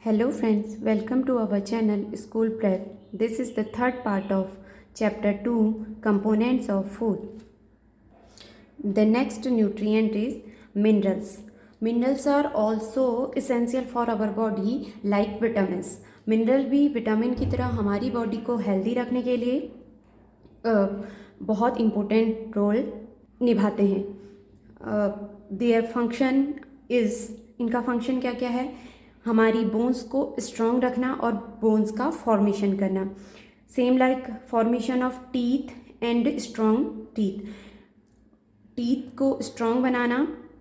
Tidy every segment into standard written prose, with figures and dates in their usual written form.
Hello friends, welcome to our channel School Prep. This is the third part of chapter 2 Components of Food. The next nutrient is minerals. Minerals are also essential for our body like vitamins. Mineral भी vitamin की तरह हमारी body को healthy रखने के लिए बहुत important role निभाते हैं. देयर फंक्शन इनका फंक्शन क्या क्या है? हमारी बोन्स को स्ट्रॉन्ग रखना और बोन्स का फॉर्मेशन करना. Same like formation of teeth and strong teeth को स्ट्रॉन्ग बनाना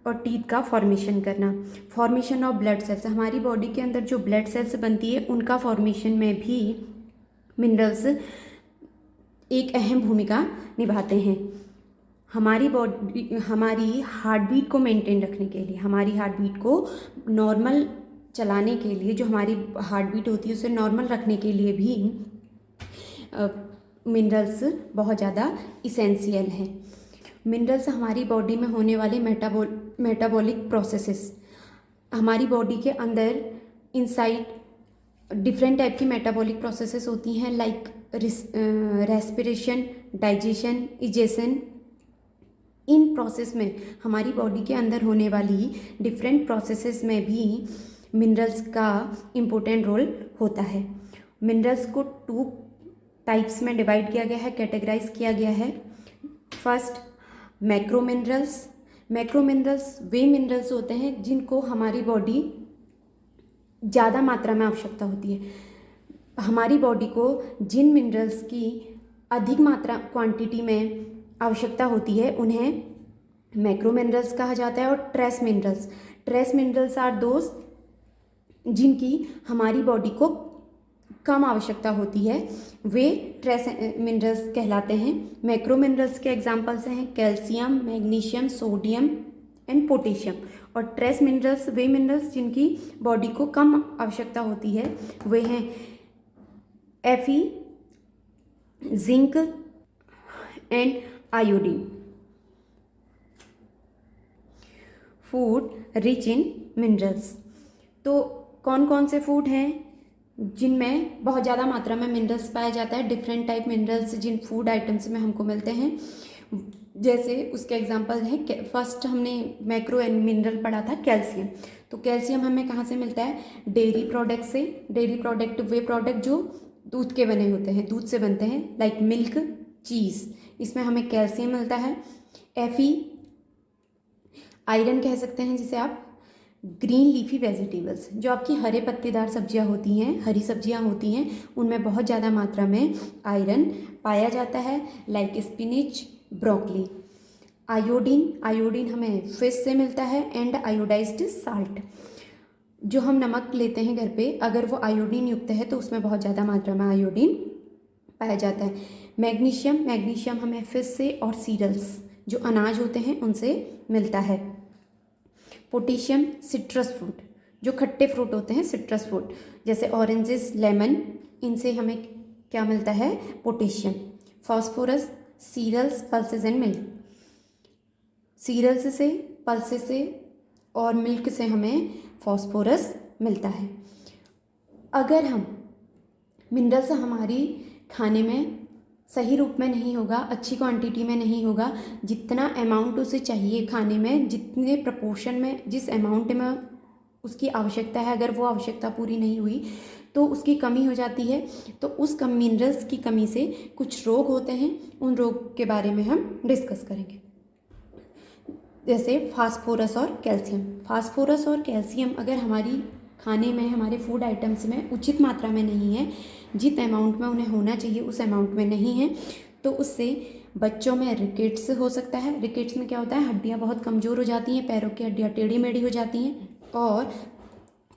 और टीथ का फॉर्मेशन करना. फॉर्मेशन ऑफ ब्लड सेल्स, हमारी बॉडी के अंदर जो ब्लड सेल्स बनती है उनका फॉर्मेशन में भी मिनरल्स एक अहम भूमिका निभाते हैं. हमारी हार्ट बीट को मेंटेन रखने के लिए, हमारी हार्ट बीट को नॉर्मल चलाने के लिए, जो हमारी हार्ट बीट होती है उसे नॉर्मल रखने के लिए भी मिनरल्स बहुत ज़्यादा इसेंशियल हैं. मिनरल्स हमारी बॉडी में होने वाले मेटाबॉलिक प्रोसेसेस, हमारी बॉडी के अंदर इनसाइड डिफरेंट टाइप की मेटाबॉलिक प्रोसेसेस होती हैं like respiration, digestion, egestion. In process में, हमारी बॉडी के अंदर होने वाली डिफरेंट प्रोसेसेस में भी मिनरल्स का इम्पोर्टेंट रोल होता है. मिनरल्स को 2 टाइप्स में डिवाइड किया गया है, कैटेगराइज किया गया है. First, macro minerals. Macro minerals वे मिनरल्स होते हैं जिनको हमारी बॉडी ज़्यादा मात्रा में आवश्यकता होती है. हमारी बॉडी को जिन मिनरल्स की अधिक मात्रा क्वांटिटी में आवश्यकता होती है उन्हें मैक्रो मिनरल्स कहा जाता है. और ट्रेस मिनरल्स आर दोज जिनकी हमारी बॉडी को कम आवश्यकता होती है, वे ट्रेस मिनरल्स कहलाते हैं. मैक्रो मिनरल्स के एग्जांपल्स हैं calcium, magnesium, sodium and potassium. और ट्रेस मिनरल्स वे मिनरल्स जिनकी बॉडी को कम आवश्यकता होती है वे हैं Fe, zinc and iodine. Food rich in minerals. तो कौन कौन से फूड हैं जिनमें बहुत ज़्यादा मात्रा में मिनरल्स पाया जाता है? डिफरेंट टाइप मिनरल्स जिन फूड आइटम्स में हमको मिलते हैं, जैसे उसके एग्जांपल है. फर्स्ट हमने मैक्रो मिनरल पढ़ा था कैल्शियम. तो कैल्शियम हमें कहाँ से मिलता है? डेयरी प्रोडक्ट से. डेयरी प्रोडक्ट वे प्रोडक्ट जो दूध के बने होते हैं, दूध से बनते हैं, लाइक मिल्क, चीज़, इसमें हमें कैल्शियम मिलता है. Fe, आयरन कह सकते हैं जिसे आप. ग्रीन लीफी वेजिटेबल्स, जो आपकी हरे पत्तेदार सब्जियां होती हैं, हरी सब्जियां होती हैं, उनमें बहुत ज़्यादा मात्रा में आयरन पाया जाता है, लाइक स्पिनिच, ब्रोकली. आयोडीन हमें फिश से मिलता है. एंड आयोडाइज्ड साल्ट, जो हम नमक लेते हैं घर पे, अगर वो आयोडीन युक्त है तो उसमें बहुत ज़्यादा मात्रा में आयोडीन पाया जाता है. मैग्नीशियम हमें फिश से और सीरियल्स, जो अनाज होते हैं, उनसे मिलता है. पोटेशियम सिट्रस फ्रूट, जो खट्टे फ्रूट होते हैं, सिट्रस फ्रूट जैसे ऑरेंजेस, लेमन, इनसे हमें क्या मिलता है? Potassium. Phosphorus cereals, pulses and milk. Cereals से, पल्सेस से और मिल्क से हमें फॉस्फोरस मिलता है. अगर हम मिनरल्स हमारी खाने में सही रूप में नहीं होगा, अच्छी क्वांटिटी में नहीं होगा, जितना अमाउंट उसे चाहिए खाने में, जितने प्रपोर्शन में, जिस अमाउंट में उसकी आवश्यकता है, अगर वो आवश्यकता पूरी नहीं हुई तो उसकी कमी हो जाती है. तो उस मिनरल्स की कमी से कुछ रोग होते हैं, उन रोग के बारे में हम डिस्कस करेंगे. जैसे फास्फोरस और कैल्शियम. फास्फोरस और कैल्शियम अगर हमारी खाने में, हमारे फूड आइटम्स में उचित मात्रा में नहीं है, जित अमाउंट में उन्हें होना चाहिए उस अमाउंट में नहीं है, तो उससे बच्चों में रिकेट्स हो सकता है. रिकेट्स में क्या होता है? हड्डियां बहुत कमज़ोर हो जाती हैं, पैरों की हड्डियां टेढ़ी मेढ़ी हो जाती हैं. और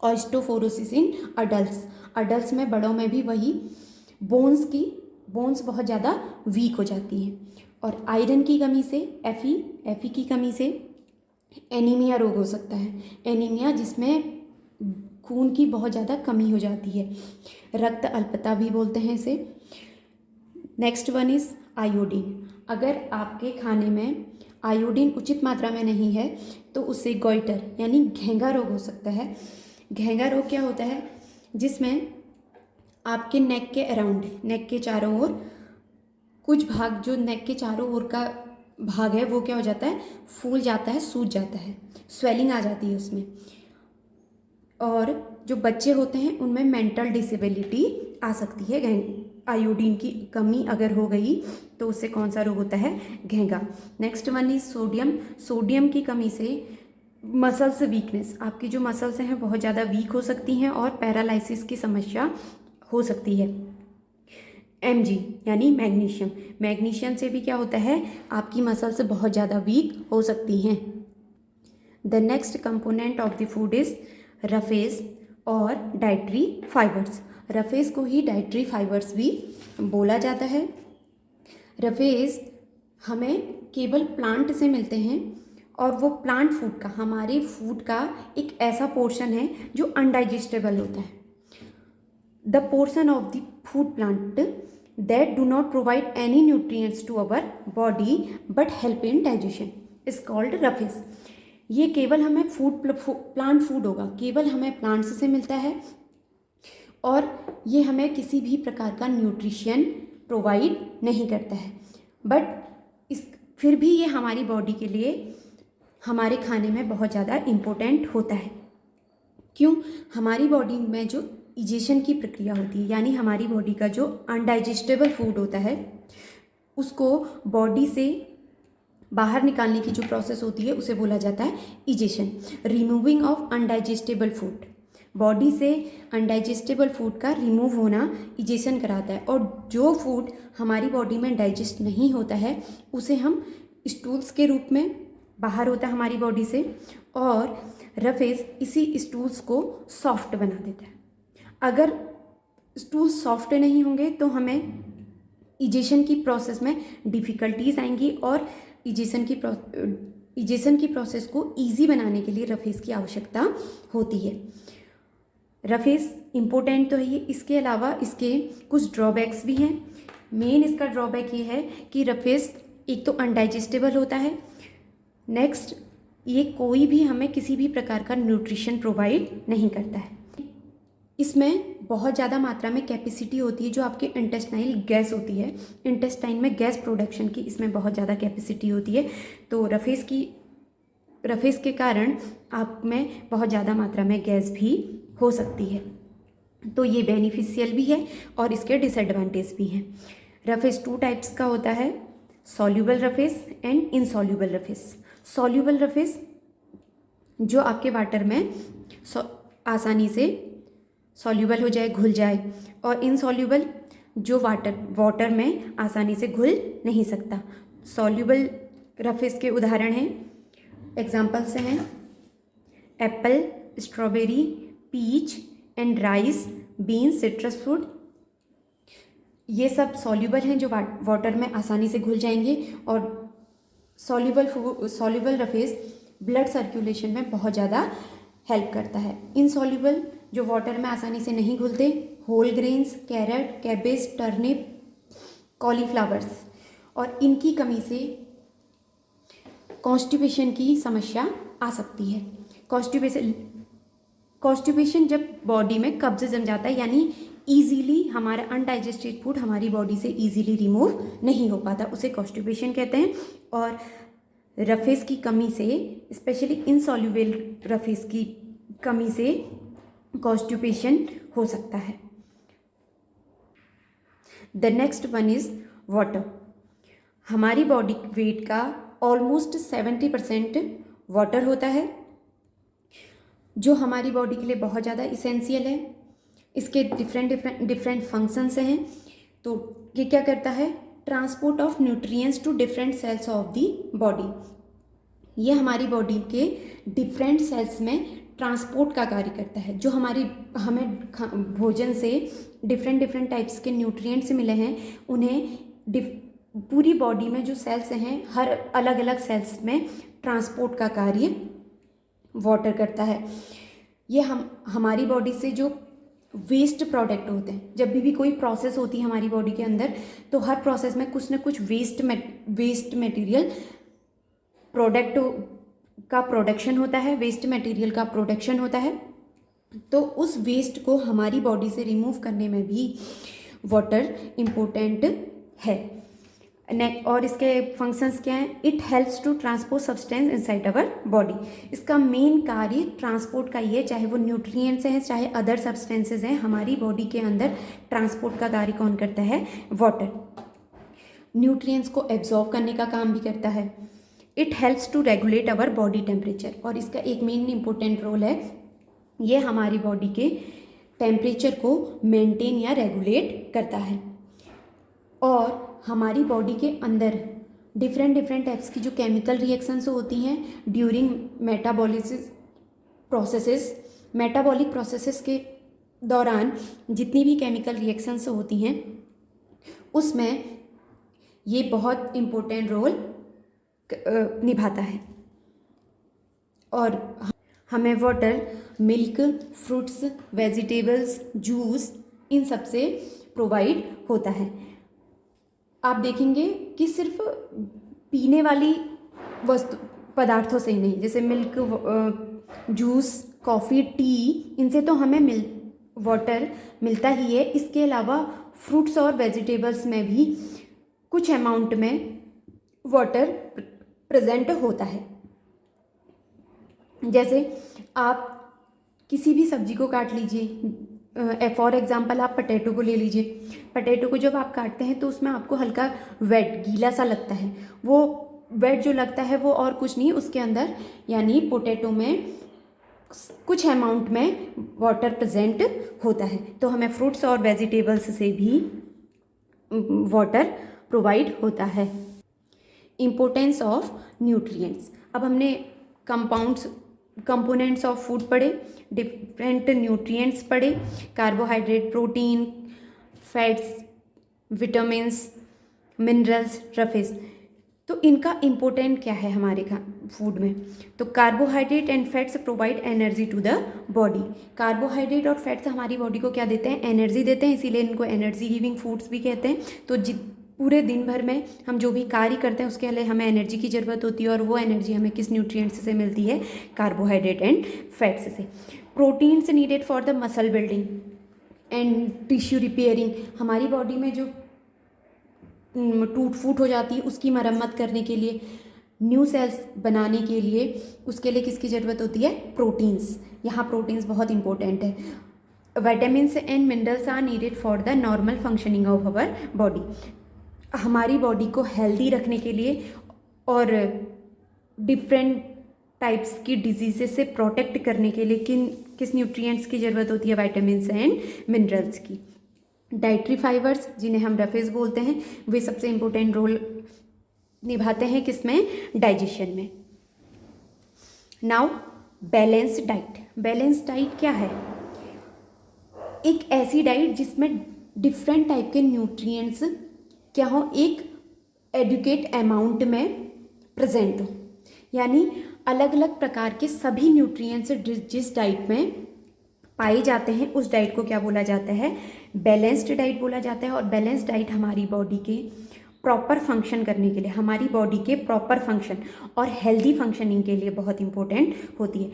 ऑस्टियोपोरोसिस इन अडल्ट्स में, बड़ों में भी वही बोन्स बहुत ज़्यादा वीक हो जाती हैं. और आयरन की कमी से, Fe की कमी से एनीमिया रोग हो सकता है. एनीमिया जिसमें खून की बहुत ज़्यादा कमी हो जाती है, रक्त अल्पता भी बोलते हैं इसे. Next one is iodine. अगर आपके खाने में आयोडीन उचित मात्रा में नहीं है तो उससे गॉइटर यानी घेंघा रोग हो सकता है. घेंघा रोग क्या होता है? जिसमें आपके नेक के अराउंड, नेक के चारों ओर कुछ भाग, जो नेक के चारों ओर का भाग है वो क्या हो जाता है, फूल जाता है, सूज जाता है, स्वेलिंग आ जाती है उसमें। और जो बच्चे होते हैं उनमें मेंटल डिसेबिलिटी आ सकती है। आयोडीन की कमी अगर हो गई तो उससे कौन सा रोग होता है, घेंगा। Next one is sodium. Sodium की कमी से मसल्स वीकनेस, आपकी जो मसल्स हैं बहुत ज़्यादा वीक हो सकती हैं और पैरालिसिस की समस्या हो सकती है। Mg यानी मैग्नीशियम, मैग्नीशियम से भी क्या होता है, आपकी मसल्स बहुत ज़्यादा वीक हो सकती हैं। The next component of the food is roughage और डाइटरी फाइबर्स। रफेज को ही डाइटरी फाइबर्स भी बोला जाता है। रफेज हमें केवल प्लांट से मिलते हैं और वो प्लांट फूड का, हमारे फूड का एक ऐसा पोर्शन है जो अनडाइजेस्टेबल होता है। The portion of the food plant that do not provide any nutrients to our body but help in digestion is called roughage. ये केवल हमें प्लांट फूड होगा, केवल हमें प्लांट्स से मिलता है और ये हमें किसी भी प्रकार का न्यूट्रिशन प्रोवाइड नहीं करता है, बट फिर भी ये हमारी बॉडी के लिए, हमारे खाने में बहुत ज़्यादा इम्पोर्टेंट होता है। क्यों? हमारी बॉडी में जो इजेशन की प्रक्रिया होती है, यानी हमारी बॉडी का जो अनडाइजेस्टेबल फूड होता है उसको बॉडी से बाहर निकालने की जो प्रोसेस होती है उसे बोला जाता है egestion, removing of undigestible food. Body से अनडाइजेस्टेबल फूड का रिमूव होना इजेशन कराता है, और जो फूड हमारी बॉडी में डाइजेस्ट नहीं होता है उसे हम स्टूल्स के रूप में बाहर होता है हमारी बॉडी से, और रफेज इसी स्टूल्स को सॉफ्ट बना देता है। अगर स्टूल सॉफ्ट नहीं होंगे तो हमें इजेशन की प्रोसेस में डिफ़िकल्टीज आएंगी, और इजेशन की प्रोसेस को इजी बनाने के लिए रफेज की आवश्यकता होती है। रफेज इम्पोर्टेंट तो है ये, इसके अलावा इसके कुछ ड्रॉबैक्स भी हैं। मेन इसका ड्रॉबैक ये है कि रफेज एक तो अनडाइजेस्टेबल होता है, नेक्स्ट ये कोई भी हमें किसी भी प्रकार का न्यूट्रिशन प्रोवाइड नहीं करता है। इसमें बहुत ज़्यादा मात्रा में कैपेसिटी होती है, जो आपके इंटेस्टाइनल गैस होती है, इंटेस्टाइन में गैस प्रोडक्शन की इसमें बहुत ज़्यादा कैपेसिटी होती है। तो रफेज के कारण आप में बहुत ज़्यादा मात्रा में गैस भी हो सकती है। तो ये बेनिफिशियल भी है और इसके डिसएडवांटेज भी हैं। रफेज 2 टाइप्स का होता है, soluble roughage and insoluble roughage. Soluble roughage जो आपके वाटर में आसानी से सॉल्यूबल हो जाए, घुल जाए, और इनसॉल्यूबल जो वाटर में आसानी से घुल नहीं सकता। सॉल्यूबल रफेज के उदाहरण हैं, एग्जाम्पल्स हैं apple, strawberry, peach and rice, beans, citrus fruit. ये सब सॉल्यूबल हैं जो वाटर में आसानी से घुल जाएंगे, और सॉल्यूबल रफेज ब्लड सर्कुलेशन में बहुत ज़्यादा हेल्प करता है। इनसॉल्यूबल जो वाटर में आसानी से नहीं घुलते, whole grains, carrot, cabbage, turnip, cauliflowers, और इनकी कमी से कॉन्स्टिपेशन की समस्या आ सकती है। कॉन्स्टिपेशन जब बॉडी में कब्ज जम जाता है, यानी ईजीली हमारा अनडाइजेस्टेड फूड हमारी बॉडी से ईजीली रिमूव नहीं हो पाता, उसे कॉन्स्टिपेशन कहते हैं। और रफेज की कमी से, स्पेशली इनसॉल्यूबल रफेज की कमी से कॉन्स्टिपेशन हो सकता है। The next one is water. हमारी बॉडी वेट का ऑलमोस्ट 70% वाटर होता है, जो हमारी बॉडी के लिए बहुत ज़्यादा इसेंशियल है। इसके डिफरेंट फंक्शंस हैं। तो ये क्या करता है, transport of nutrients to different cells of the body. ये हमारी बॉडी के डिफरेंट सेल्स में ट्रांसपोर्ट का कार्य करता है। जो हमें भोजन से डिफरेंट टाइप्स के न्यूट्रिएंट्स मिले हैं, उन्हें पूरी बॉडी में जो सेल्स हैं, हर अलग अलग सेल्स में ट्रांसपोर्ट का कार्य वाटर करता है। ये हमारी बॉडी से जो वेस्ट प्रोडक्ट होते हैं, जब भी कोई प्रोसेस होती है हमारी बॉडी के अंदर, तो हर प्रोसेस में कुछ ना कुछ वेस्ट मटेरियल प्रोडक्ट का प्रोडक्शन होता है, वेस्ट मटेरियल का प्रोडक्शन होता है। तो उस वेस्ट को हमारी बॉडी से रिमूव करने में भी वाटर इम्पोर्टेंट है। और इसके फंक्शंस क्या हैं? It helps to transport substance inside our body. इसका मेन कार्य ट्रांसपोर्ट का ही है, चाहे वो न्यूट्रिएंट्स हैं चाहे अदर सब्सटेंसेज हैं, हमारी बॉडी के अंदर ट्रांसपोर्ट का कार्य कौन करता है? वाटर। न्यूट्रिएंट्स को एब्जॉर्ब करने का काम भी करता है। It helps to regulate our body temperature, और इसका एक मेन इंपॉर्टेंट रोल है, ये हमारी बॉडी के टेम्परेचर को मेंटेन या रेगुलेट करता है। और हमारी बॉडी के अंदर डिफरेंट टाइप्स की जो केमिकल रिएक्शंस होती हैं ड्यूरिंग मेटाबॉलिक प्रोसेसेस के दौरान जितनी भी केमिकल रिएक्शंस होती हैं उसमें ये बहुत इम्पोर्टेंट रोल निभाता है। और हमें water milk, fruits, vegetables, juice इन सब से प्रोवाइड होता है। आप देखेंगे कि सिर्फ पीने वाली वस्तु पदार्थों से ही नहीं, जैसे मिल्क, जूस, कॉफ़ी, टी, इनसे तो हमें वाटर मिलता ही है। इसके अलावा फ्रूट्स और वेजिटेबल्स में भी कुछ अमाउंट में वाटर प्रेजेंट होता है। जैसे आप किसी भी सब्जी को काट लीजिए, फॉर एग्जांपल आप पटेटो को ले लीजिए। पटेटो को जब आप काटते हैं तो उसमें आपको हल्का वेट, गीला सा लगता है। वो वेट जो लगता है वो और कुछ नहीं, उसके अंदर यानी पोटैटो में कुछ अमाउंट में वाटर प्रेजेंट होता है। तो हमें फ्रूट्स और वेजिटेबल्स से भी वाटर प्रोवाइड होता है। Importance of nutrients. अब हमने कंपोनेंट्स ऑफ फूड पढ़े, डिफरेंट न्यूट्रिएंट्स पढ़े, carbohydrate, protein, fats, vitamins, minerals, roughage. तो इनका इम्पोर्टेंट क्या है हमारे फूड में? तो carbohydrate and fats provide energy to the body. Carbohydrate और फैट्स हमारी बॉडी को क्या देते हैं? एनर्जी देते हैं, इसीलिए इनको एनर्जी गिविंग फूड्स भी कहते हैं। तो पूरे दिन भर में हम जो भी कार्य करते हैं उसके लिए हमें एनर्जी की ज़रूरत होती है, और वो एनर्जी हमें किस न्यूट्रिएंट्स से मिलती है? कार्बोहाइड्रेट एंड फैट्स से। Proteins needed for the muscle building and tissue repairing. हमारी बॉडी में जो टूट फूट हो जाती है उसकी मरम्मत करने के लिए, न्यू सेल्स बनाने के लिए, उसके लिए किसकी ज़रूरत होती है? प्रोटीन्स। यहाँ प्रोटीन्स बहुत इंपॉर्टेंट है। Vitamins and minerals are needed for the normal functioning of our body. हमारी बॉडी को हेल्दी रखने के लिए और डिफरेंट टाइप्स की डिजीज़ेस से प्रोटेक्ट करने के लिए किस न्यूट्रिएंट्स की ज़रूरत होती है? विटामिन्स एंड मिनरल्स की। डाइटरी फाइबर्स, जिन्हें हम रफेज बोलते हैं, वे सबसे इम्पोर्टेंट रोल निभाते हैं किसमें? डाइजेशन में। Now balanced diet. Balanced diet क्या है? एक ऐसी डाइट जिसमें डिफरेंट टाइप के न्यूट्रिएंट्स क्या हो? एक एडुकेट अमाउंट में प्रेजेंट हो, यानी अलग अलग प्रकार के सभी न्यूट्रिएंट्स जिस डाइट में पाए जाते हैं उस डाइट को क्या बोला जाता है? बैलेंस्ड डाइट बोला जाता है। और बैलेंस्ड डाइट हमारी बॉडी के प्रॉपर फंक्शन करने के लिए, हमारी बॉडी के प्रॉपर फंक्शन और हेल्दी फंक्शनिंग के लिए बहुत इंपॉर्टेंट होती है।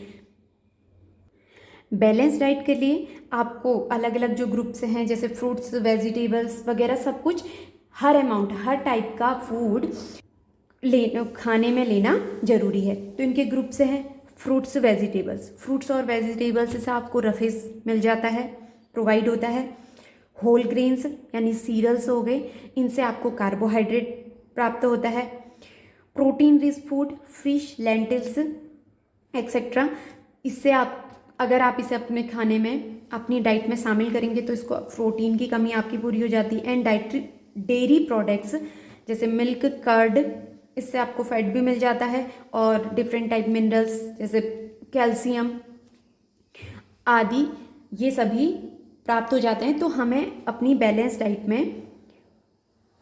बैलेंस डाइट के लिए आपको अलग अलग जो ग्रुप्स हैं, जैसे फ्रूट्स, वेजिटेबल्स वगैरह, सब कुछ हर अमाउंट, हर टाइप का फूड खाने में लेना ज़रूरी है। तो इनके ग्रुप से हैं फ्रूट्स, वेजिटेबल्स। फ्रूट्स और वेजिटेबल्स से आपको रफेज मिल जाता है, प्रोवाइड होता है। होल ग्रेन्स यानी सीरियल्स हो गए, इनसे आपको कार्बोहाइड्रेट प्राप्त होता है। Protein rich food, fish, lentils etcetera, इससे अगर आप इसे अपने खाने में, अपनी डाइट में शामिल करेंगे तो इसको प्रोटीन की कमी आपकी पूरी हो जाती है। एंड डेयरी प्रोडक्ट्स जैसे मिल्क, कर्ड, इससे आपको फैट भी मिल जाता है, और डिफरेंट टाइप मिनरल्स जैसे कैल्शियम आदि, ये सभी प्राप्त हो जाते हैं। तो हमें अपनी बैलेंस डाइट में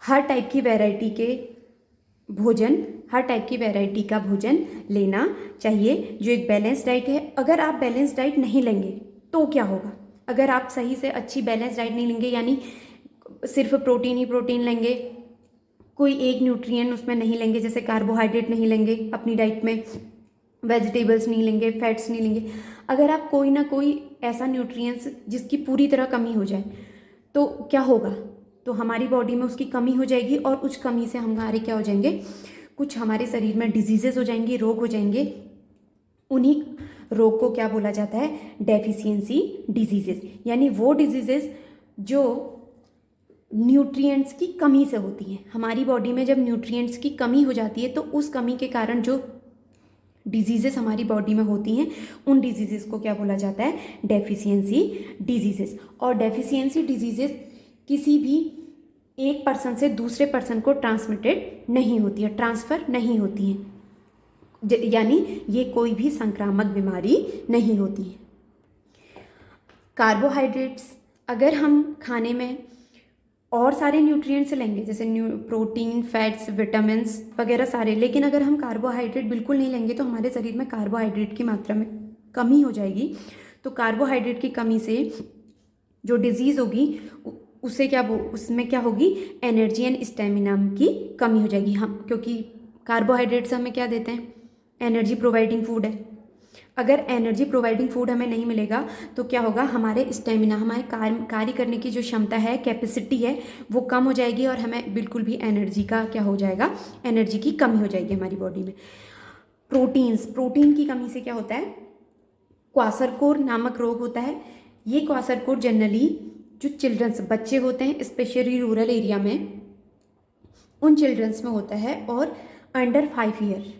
हर टाइप की वैरायटी का भोजन लेना चाहिए, जो एक बैलेंस डाइट है। अगर आप बैलेंस डाइट नहीं लेंगे तो क्या होगा? अगर आप सही से अच्छी बैलेंस डाइट नहीं लेंगे, यानी सिर्फ प्रोटीन ही प्रोटीन लेंगे, कोई एक न्यूट्रिएंट उसमें नहीं लेंगे, जैसे कार्बोहाइड्रेट नहीं लेंगे अपनी डाइट में, वेजिटेबल्स नहीं लेंगे, फैट्स नहीं लेंगे, अगर आप कोई ना कोई ऐसा न्यूट्रिएंट्स जिसकी पूरी तरह कमी हो जाए तो क्या होगा, तो हमारी बॉडी में उसकी कमी हो जाएगी और उस कमी से हमारे क्या हो जाएंगे, कुछ हमारे शरीर में डिजीजेस हो जाएंगी, रोग हो जाएंगे। उन्हीं रोग को क्या बोला जाता है, डेफिशिएंसी डिजीजेस, यानी वो डिजीजेस जो न्यूट्रिएंट्स की कमी से होती हैं। हमारी बॉडी में जब न्यूट्रिएंट्स की कमी हो जाती है तो उस कमी के कारण जो डिजीजेस हमारी बॉडी में होती हैं उन डिजीजेस को क्या बोला जाता है, डेफिशिएंसी डिजीजेस। और डेफिशिएंसी डिजीजेस किसी भी एक पर्सन से दूसरे पर्सन को ट्रांसमिटेड नहीं होती है, ट्रांसफ़र नहीं होती है, यानी ये कोई भी संक्रामक बीमारी नहीं होती है। कार्बोहाइड्रेट्स, अगर हम खाने में और सारे न्यूट्रिएंट्स लेंगे जैसे प्रोटीन, फैट्स, विटामिन्स वगैरह सारे, लेकिन अगर हम कार्बोहाइड्रेट बिल्कुल नहीं लेंगे तो हमारे शरीर में कार्बोहाइड्रेट की मात्रा में कमी हो जाएगी। तो कार्बोहाइड्रेट की कमी से जो डिजीज़ होगी उसमें क्या होगी, एनर्जी एंड स्टेमिना की कमी हो जाएगी। हम क्योंकि कार्बोहाइड्रेट्स हमें क्या देते हैं, एनर्जी प्रोवाइडिंग फूड है। अगर एनर्जी प्रोवाइडिंग फूड हमें नहीं मिलेगा तो क्या होगा, हमारे स्टेमिना, हमारे कार्य करने की जो क्षमता है, कैपेसिटी है, वो कम हो जाएगी और हमें बिल्कुल भी एनर्जी का क्या हो जाएगा, एनर्जी की कमी हो जाएगी हमारी बॉडी में। प्रोटीन की कमी से क्या होता है, क्वाशरकोर नामक रोग होता है। ये क्वाशरकोर जनरली जो चिल्ड्रंस, बच्चे होते हैं स्पेशली रूरल एरिया में, उन चिल्ड्रंस में होता है। और अंडर 5 ईयर,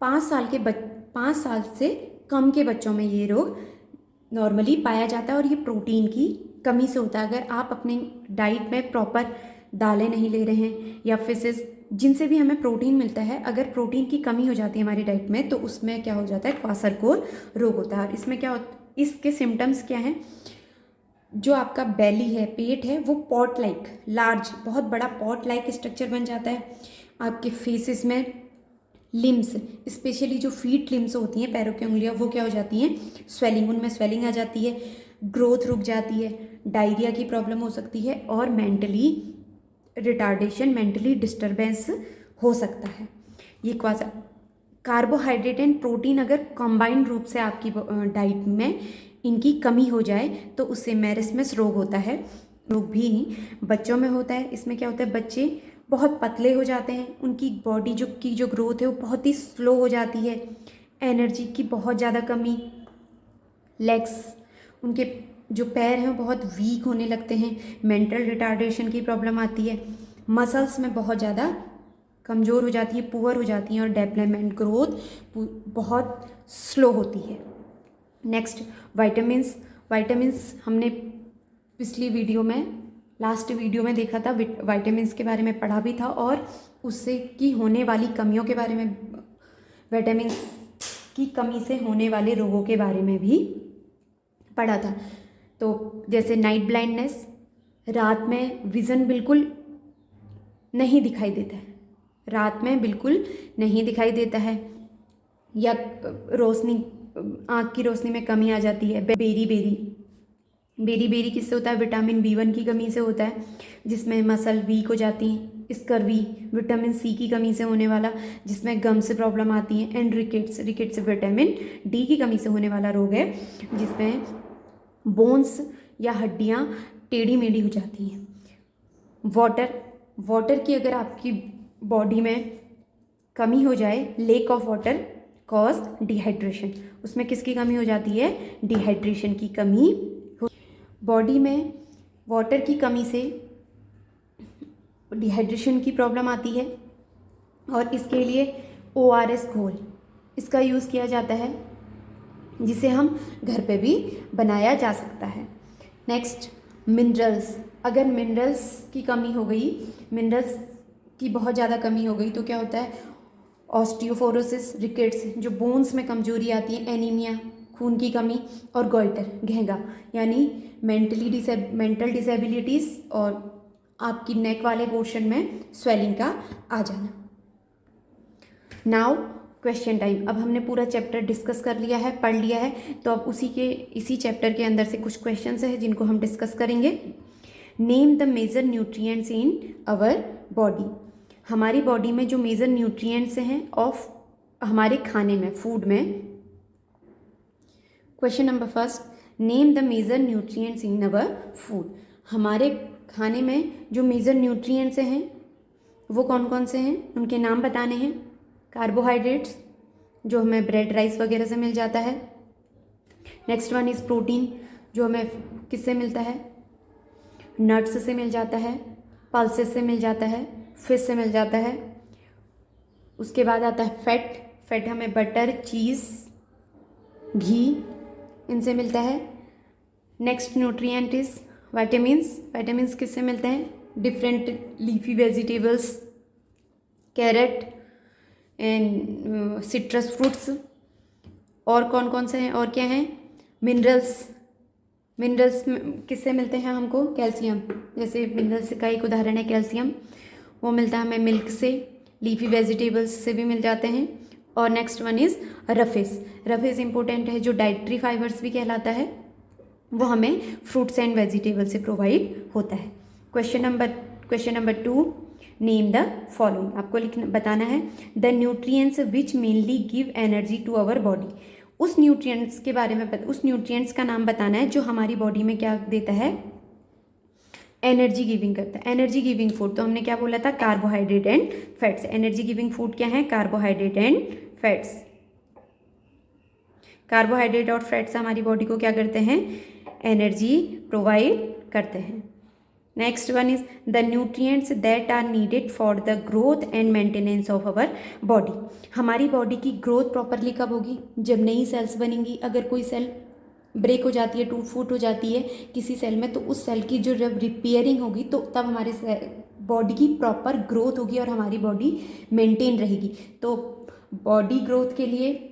5 साल से कम के बच्चों में ये रोग नॉर्मली पाया जाता है और ये प्रोटीन की कमी से होता है। अगर आप अपने डाइट में प्रॉपर दालें नहीं ले रहे हैं या फिशेस, जिनसे भी हमें प्रोटीन मिलता है, अगर प्रोटीन की कमी हो जाती है हमारी डाइट में तो उसमें क्या हो जाता है, क्वाशरकोर रोग होता है। और इसमें क्या इसके सिम्टम्स क्या हैं, जो आपका बेली है, पेट है, वो पॉट लाइक, लार्ज, बहुत बड़ा पॉट लाइक स्ट्रक्चर बन जाता है। आपके फेसेस में लिम्स, स्पेशली जो फीट लिम्स होती हैं, पैरों की उंगलियां, वो क्या हो जाती हैं, स्वेलिंग, उनमें स्वेलिंग आ जाती है, ग्रोथ रुक जाती है, डायरिया की प्रॉब्लम हो सकती है और मेंटली रिटार्डेशन, मेंटली डिस्टर्बेंस हो सकता है। ये कार्बोहाइड्रेट एंड प्रोटीन अगर कंबाइंड रूप से आपकी डाइट में इनकी कमी हो जाए तो उससे मैरिस्मस रोग होता है। रोग भी बच्चों में होता है। इसमें क्या होता है, बच्चे बहुत पतले हो जाते हैं, उनकी बॉडी की जो ग्रोथ है वो बहुत ही स्लो हो जाती है, एनर्जी की बहुत ज़्यादा कमी, लेग्स, उनके जो पैर हैं वो बहुत वीक होने लगते हैं, मेंटल रिटार्डेशन की प्रॉब्लम आती है, मसल्स में बहुत ज़्यादा कमज़ोर हो जाती है, पुअर हो जाती हैं और डेवलपमेंट ग्रोथ बहुत स्लो होती है। नेक्स्ट, वाइटामिन्स हमने पिछली वीडियो में, लास्ट वीडियो में देखा था, विटामिन्स के बारे में पढ़ा भी था और उससे की होने वाली कमियों के बारे में, विटामिन्स की कमी से होने वाले रोगों के बारे में भी पढ़ा था। तो जैसे नाइट ब्लाइंडनेस, रात में विज़न बिल्कुल नहीं दिखाई देता है, रात में बिल्कुल नहीं दिखाई देता है, या रोशनी, आँख की रोशनी में कमी आ जाती है। बेरी किससे होता है, विटामिन B1 की कमी से होता है, जिसमें मसल वीक हो जाती हैं। स्कर्वी, विटामिन C की कमी से होने वाला, जिसमें गम से प्रॉब्लम आती है। एंड रिकेट्स विटामिन D की कमी से होने वाला रोग है, जिसमें बोन्स या हड्डियाँ टेढ़ी मेढ़ी हो जाती हैं। वाटर की अगर आपकी बॉडी में कमी हो जाए, lake of water cause dehydration, उसमें किसकी कमी हो जाती है, डिहाइड्रेशन की कमी। बॉडी में वाटर की कमी से डिहाइड्रेशन की प्रॉब्लम आती है और इसके लिए ORS घोल, इसका यूज़ किया जाता है, जिसे हम घर पे भी बनाया जा सकता है। नेक्स्ट, मिनरल्स, अगर मिनरल्स की कमी हो गई, मिनरल्स की बहुत ज़्यादा कमी हो गई तो क्या होता है, ऑस्टियोफोरोसिस, रिकेट्स, जो बोन्स में कमजोरी आती है, एनीमिया, खून की कमी, और गॉइटर, घेंगा, यानी मेंटल डिसेबिलिटीज़ और आपकी नेक वाले पोर्शन में स्वेलिंग का आ जाना। Now question time. अब हमने पूरा चैप्टर डिस्कस कर लिया है, पढ़ लिया है, तो अब इसी चैप्टर के अंदर से कुछ क्वेश्चंस हैं जिनको हम डिस्कस करेंगे। Name the major nutrients in our body, हमारी बॉडी में जो मेजर न्यूट्रिएंट्स हैं ऑफ हमारे खाने में, फूड में। Question number first, name the major nutrients in our food. हमारे खाने में जो मेजर न्यूट्रिएंट्स हैं वो कौन कौन से हैं, उनके नाम बताने हैं। कार्बोहाइड्रेट्स, जो हमें ब्रेड राइस वगैरह से मिल जाता है। नेक्स्ट वन इज़ प्रोटीन, जो हमें किससे मिलता है, नट्स से मिल जाता है, पल्सेस से मिल जाता है, फिश से मिल जाता है। उसके बाद आता है फैट, फैट हमें बटर, चीज़, घी, इनसे मिलता है। Next nutrient is vitamins, vitamins किससे मिलते हैं, different leafy vegetables, carrot and citrus fruits. और कौन कौन से हैं, और क्या हैं, मिनरल्स, मिनरल्स किससे मिलते हैं हमको, कैल्शियम, जैसे मिनरल्स का एक उदाहरण है कैल्शियम, वो मिलता है हमें मिल्क से, लीफी वेजिटेबल्स से भी मिल जाते हैं। और next one is roughage, roughage important है, जो डाइट्री फाइबर्स भी कहलाता है, वो हमें फ्रूट्स एंड वेजिटेबल से प्रोवाइड होता है। Question number 2, name the following, आपको लिखना बताना है the nutrients which mainly give energy to our body. उस न्यूट्रिएंट्स के बारे में उस न्यूट्रिएंट्स का नाम बताना है जो हमारी बॉडी में क्या देता है, एनर्जी गिविंग करता है। एनर्जी गिविंग फूड, तो हमने क्या बोला था, carbohydrate and fats. Energy giving food क्या है, कार्बोहाइड्रेट एंड फैट्स। कार्बोहाइड्रेट और फैट्स हमारी बॉडी को क्या करते हैं, एनर्जी प्रोवाइड करते हैं। Next one is the nutrients that are needed for the growth and maintenance of our body. हमारी बॉडी की ग्रोथ प्रॉपरली कब होगी, जब नई सेल्स बनेंगी। अगर कोई सेल ब्रेक हो जाती है, टूट फूट हो जाती है किसी सेल में, तो उस सेल की जो जब रिपेयरिंग होगी तो तब हमारे बॉडी की प्रॉपर ग्रोथ होगी और हमारी बॉडी मेंटेन रहेगी। तो बॉडी ग्रोथ के लिए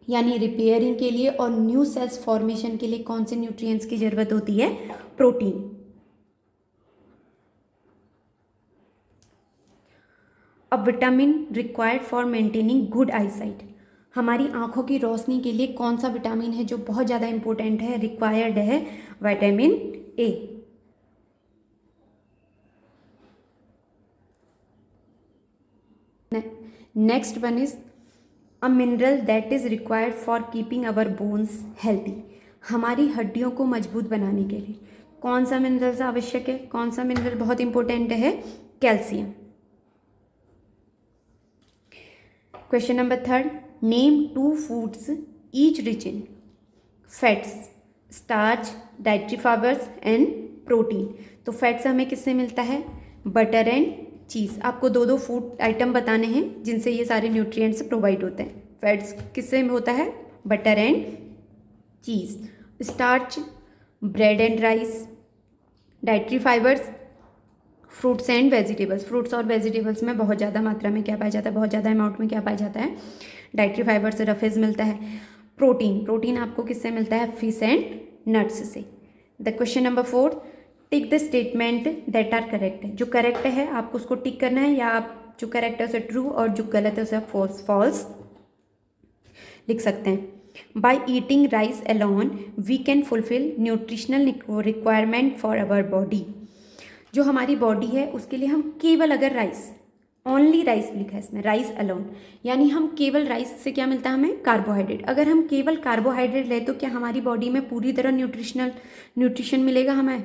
यानी रिपेयरिंग के लिए और न्यू सेल्स फॉर्मेशन के लिए कौन से न्यूट्रिएंट्स की ज़रूरत होती है, प्रोटीन। अब vitamin required for maintaining good eyesight, हमारी आंखों की रोशनी के लिए कौन सा विटामिन है जो बहुत ज़्यादा इंपॉर्टेंट है, रिक्वायर्ड है, vitamin A. Next one is a mineral that is required for keeping our bones healthy, हमारी हड्डियों को मजबूत बनाने के लिए कौन सा मिनरल आवश्यक है, कौन सा मिनरल बहुत इंपॉर्टेंट है, calcium. Question number 3, name 2 foods each rich in fats, starch, dietary fibres and protein. तो फैट्स हमें किससे मिलता है, बटर एंड चीज़। आपको 2 फूड आइटम बताने हैं जिनसे ये सारे न्यूट्रिएंट्स प्रोवाइड होते हैं। फैट्स किससे होता है, butter and cheese. Starch, bread and rice. Dietary fibres, fruits and vegetables. Fruits और वेजिटेबल्स में बहुत ज़्यादा मात्रा में क्या पाया जाता है, बहुत ज़्यादा अमाउंट में क्या पाया जाता है, डाइट्री फाइबर से, रफेज मिलता है। प्रोटीन, प्रोटीन आपको किससे मिलता है, फिश एंड नट्स से। The question number 4, tick the statement that are correct है, जो करेक्ट है आपको उसको टिक करना है, या आप जो करेक्ट है उसे ट्रू और जो गलत है उसे आप फॉल्स लिख सकते हैं। By eating rice alone we can fulfil nutritional requirement for our body, जो हमारी बॉडी है उसके लिए हम केवल अगर राइस, ओनली राइस लिखा है इसमें, राइस अलोन, यानी हम केवल राइस से क्या मिलता है हमें, कार्बोहाइड्रेट। अगर हम केवल कार्बोहाइड्रेट ले तो क्या हमारी बॉडी में पूरी तरह न्यूट्रिशन मिलेगा हमें,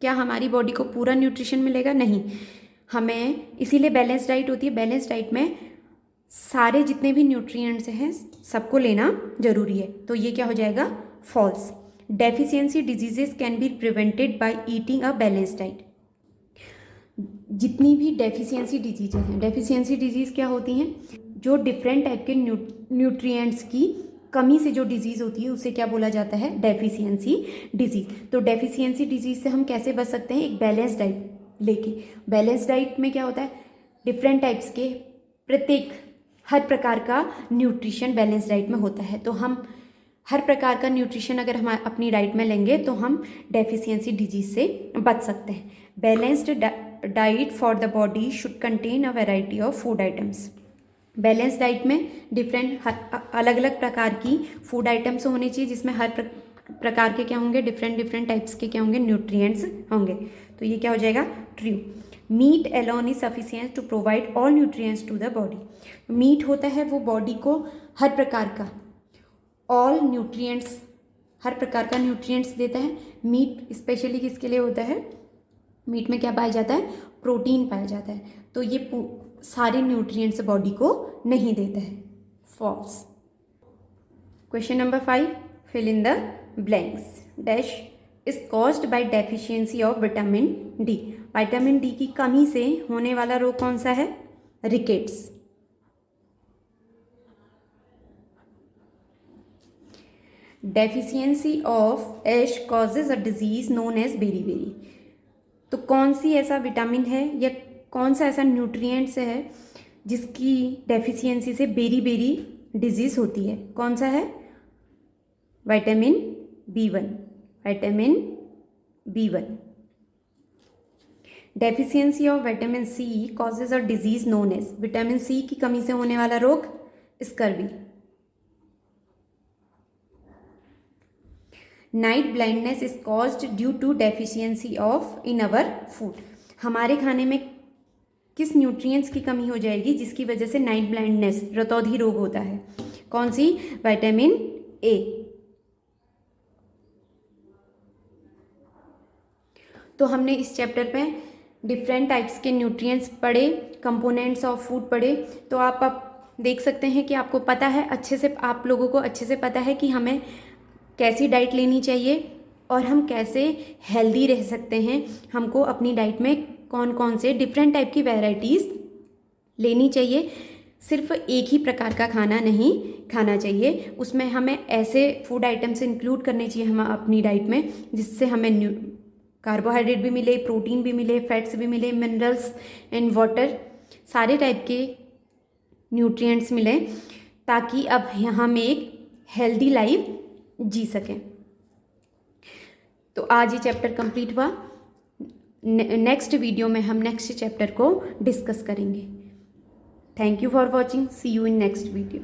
क्या हमारी बॉडी को पूरा न्यूट्रिशन मिलेगा, नहीं। हमें इसीलिए बैलेंस डाइट होती है। बैलेंस डाइट में सारे जितने भी न्यूट्रिएंट्स हैं सबको लेना जरूरी है, तो ये क्या हो जाएगा, false. Deficiency diseases can be prevented by eating a balance diet. जितनी भी डेफिशिएंसी डिजीज हैं, डेफिशिएंसी डिजीज़ क्या होती हैं, जो डिफरेंट टाइप के न्यूट्रिएंट्स की कमी से जो डिजीज़ होती है उसे क्या बोला जाता है, डेफिशिएंसी डिजीज़। तो डेफिशिएंसी डिजीज़ से हम कैसे बच सकते हैं, एक बैलेंस डाइट लेके। बैलेंस डाइट में क्या होता है, डिफरेंट टाइप्स के प्रत्येक हर प्रकार का न्यूट्रिशन बैलेंस डाइट में होता है। तो हम हर प्रकार का न्यूट्रिशन अगर हम अपनी डाइट में लेंगे तो हम डेफिशिएंसी डिजीज़ से बच सकते हैं। Balanced diet for the body should contain a variety of food items. Balance diet में डिफरेंट अलग अलग प्रकार की फूड आइटम्स होनी चाहिए, जिसमें हर प्रकार के क्या होंगे, डिफरेंट टाइप्स के क्या होंगे, न्यूट्रिएंट्स होंगे। तो ये क्या हो जाएगा, true. Meat alone is sufficient to provide all nutrients to the body. Meat होता है वो बॉडी को हर प्रकार का ऑल न्यूट्रिएंट्स, हर प्रकार का न्यूट्रिएंट्स देता है। मीट स्पेशली किसके लिए होता है? मीट में क्या पाया जाता है? प्रोटीन पाया जाता है। तो ये सारे न्यूट्रिएंट्स बॉडी को नहीं देता है। False. Question number 5, fill in the blanks. Dash is caused by deficiency of vitamin D. Vitamin D की कमी से होने वाला रोग कौन सा है? Rickets. Deficiency of ash causes a disease known as beriberi. तो कौन सी ऐसा विटामिन है या कौन सा ऐसा न्यूट्रिएंट्स है जिसकी डेफिशिएंसी से बेरीबेरी डिजीज होती है? कौन सा है? Vitamin B1। Vitamin B1। Deficiency of vitamin C causes a disease known as. Vitamin C की कमी से होने वाला रोग scurvy. Night blindness is caused due to deficiency of in our food. हमारे खाने में किस न्यूट्रिएंट्स की कमी हो जाएगी जिसकी वजह से नाइट ब्लाइंडनेस, रतौंधी रोग होता है? कौन सी? Vitamin A. तो हमने इस चैप्टर पे डिफरेंट टाइप्स के न्यूट्रिएंट्स पढ़े, कंपोनेंट्स ऑफ फूड पढ़े। तो आप देख सकते हैं कि आपको पता है अच्छे से, आप लोगों को अच्छे से पता है कि हमें कैसी डाइट लेनी चाहिए और हम कैसे हेल्दी रह सकते हैं। हमको अपनी डाइट में कौन कौन से डिफरेंट टाइप की वैराइटीज़ लेनी चाहिए। सिर्फ एक ही प्रकार का खाना नहीं खाना चाहिए, उसमें हमें ऐसे फूड आइटम्स इंक्लूड करने चाहिए हम अपनी डाइट में जिससे हमें कार्बोहाइड्रेट भी मिले, प्रोटीन भी मिले, फैट्स भी मिले, मिनरल्स एंड वाटर, सारे टाइप के न्यूट्रिएंट्स मिलें ताकि अब हम एक हेल्दी लाइफ जी सकें। तो आज ये चैप्टर कंप्लीट हुआ। नेक्स्ट वीडियो में हम नेक्स्ट चैप्टर को डिस्कस करेंगे। Thank you for watching. See you in next video.